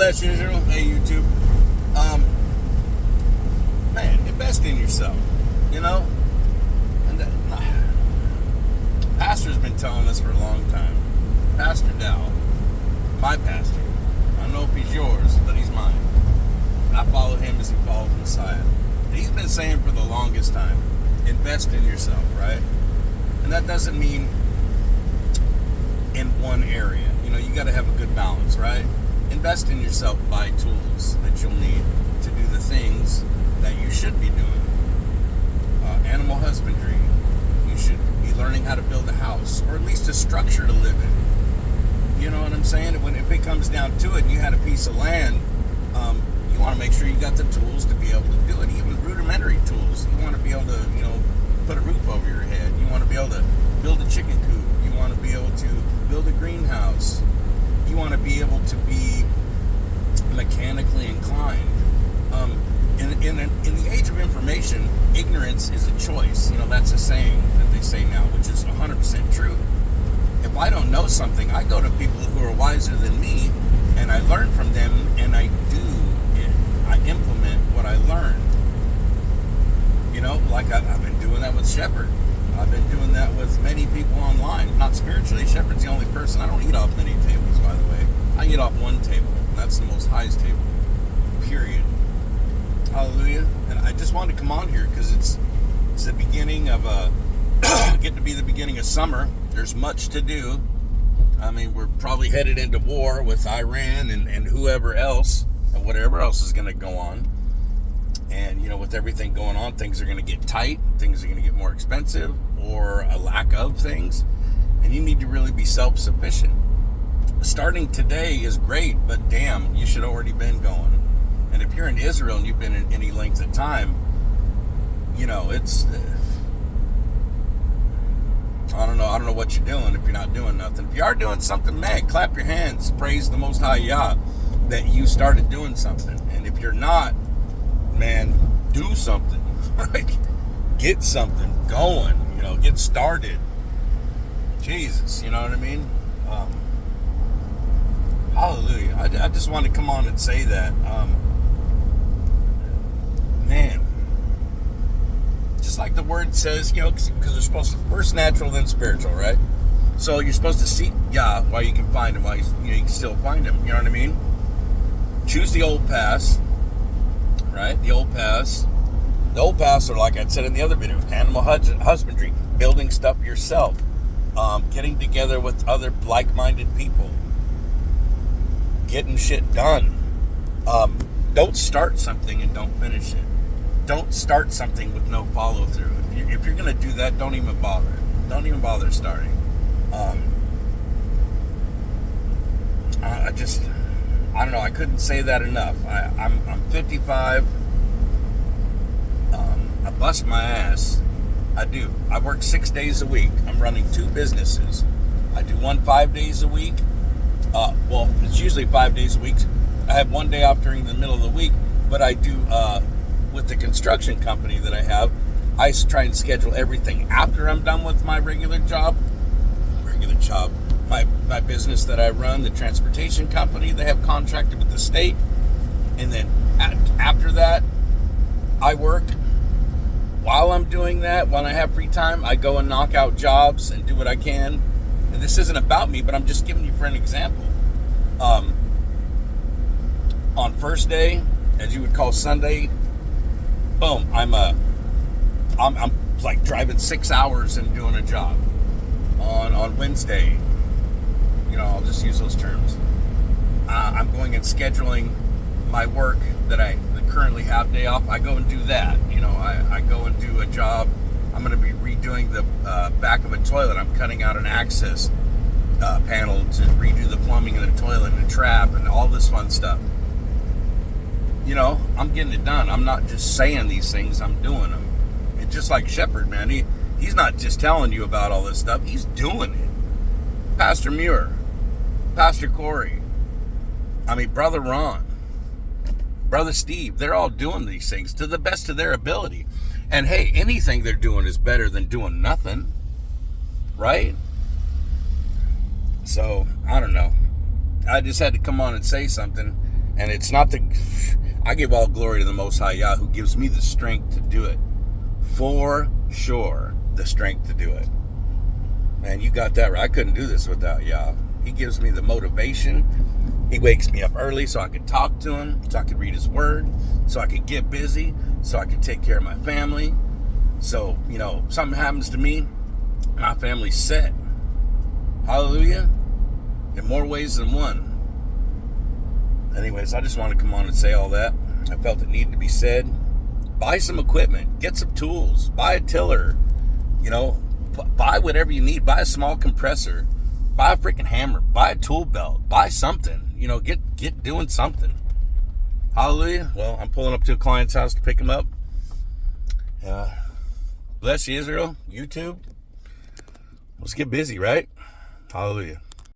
bless you, Israel. Hey, YouTube. Man, invest in yourself. You know, and Pastor's been telling us for a long time. Pastor Dow, my pastor. I don't know if he's yours, but he's mine. I follow him as he follows Messiah. He's been saying for the longest time, invest in yourself, right? And that doesn't mean in one area. You know, you got to have a good balance, right? Invest in yourself, buy tools that you'll need to do the things that you should be doing. Animal husbandry. You should be learning how to build a house, or at least a structure to live in. You know what I'm saying? If it comes down to it, and you had a piece of land, you want to make sure you got the tools to be able to do it, even rudimentary tools. You want to be able to, put a roof over your head. You want to be able to build a chicken coop. You want to be able to build a greenhouse. You want to be able to be mechanically inclined. In the age of information, ignorance is a choice. That's a saying that they say now, which is 100% true. If I don't know something, I go to people who are wiser than me, and I learn from them, and I do it. I implement what I learned. Like I've been doing that with Shepherd. I've been doing that with many people online. Not spiritually. Shepherd's the only person. I don't eat off many tables, by the way. I eat off one table. And that's the Most High's table. Period. Hallelujah. And I just wanted to come on here because it's the beginning of get to be the beginning of summer. There's much to do. I mean, we're probably headed into war with Iran and whoever else, and whatever else is going to go on. And, with everything going on, things are going to get tight. Things are going to get more expensive, or a lack of things. And you need to really be self-sufficient. Starting today is great, but damn, you should have already been going. And if you're in Israel and you've been in any length of time, it's... I don't know what you're doing if you're not doing nothing. If you are doing something, man, clap your hands. Praise the Most High Yah that you started doing something. And if you're not, man, do something. Like, get something going. Get started. Jesus, you know what I mean? Hallelujah. I just want to come on and say that. Man. Just like the word says, because they're supposed to first natural, then spiritual, right? So you're supposed to seek Yah while you can find him, while you can still find him. You know what I mean? Choose the old paths, right? The old paths are, like I said in the other video, animal husbandry, building stuff yourself, getting together with other like-minded people, getting shit done. Don't start something and don't finish it. Don't start something with no follow through. If you're going to do that, don't even bother. Don't even bother starting. I don't know. I couldn't say that enough. I'm 55. I bust my ass. I do. I work 6 days a week. I'm running 2 businesses. I do one 5 days a week. Well, it's usually 5 days a week. I have one day off during the middle of the week, but I do, with the construction company that I have, I try and schedule everything after I'm done with my regular job, my business that I run, the transportation company they have contracted with the state, and then after that, I work. While I'm doing that, when I have free time, I go and knock out jobs and do what I can. And this isn't about me, but I'm just giving you for an example. On first day, as you would call Sunday, boom, I'm like driving 6 hours and doing a job. On Wednesday, I'll just use those terms. I'm going and scheduling my work that I currently have day off. I go and do that. I go and do a job. I'm going to be redoing the back of a toilet. I'm cutting out an access panel to redo the plumbing of the toilet and the trap and all this fun stuff. I'm getting it done. I'm not just saying these things, I'm doing them. And just like Shepherd, man, he's not just telling you about all this stuff, he's doing it. Pastor Muir, Pastor Corey, Brother Ron, Brother Steve, they're all doing these things to the best of their ability. And hey, anything they're doing is better than doing nothing, right? So, I don't know. I just had to come on and say something. And it's not I give all glory to the Most High Yah, who gives me the strength to do it. For sure, the strength to do it. Man, you got that right. I couldn't do this without Yah. He gives me the motivation. He wakes me up early so I could talk to him, so I could read his word, so I could get busy, so I could take care of my family. So, something happens to me, my family's set. Hallelujah. In more ways than one. Anyways, I just wanted to come on and say all that. I felt it needed to be said. Buy some equipment. Get some tools. Buy a tiller. Buy whatever you need. Buy a small compressor. Buy a freaking hammer. Buy a tool belt. Buy something. Get doing something. Hallelujah. Well, I'm pulling up to a client's house to pick him up. Bless you, Israel. YouTube. Let's get busy, right? Hallelujah.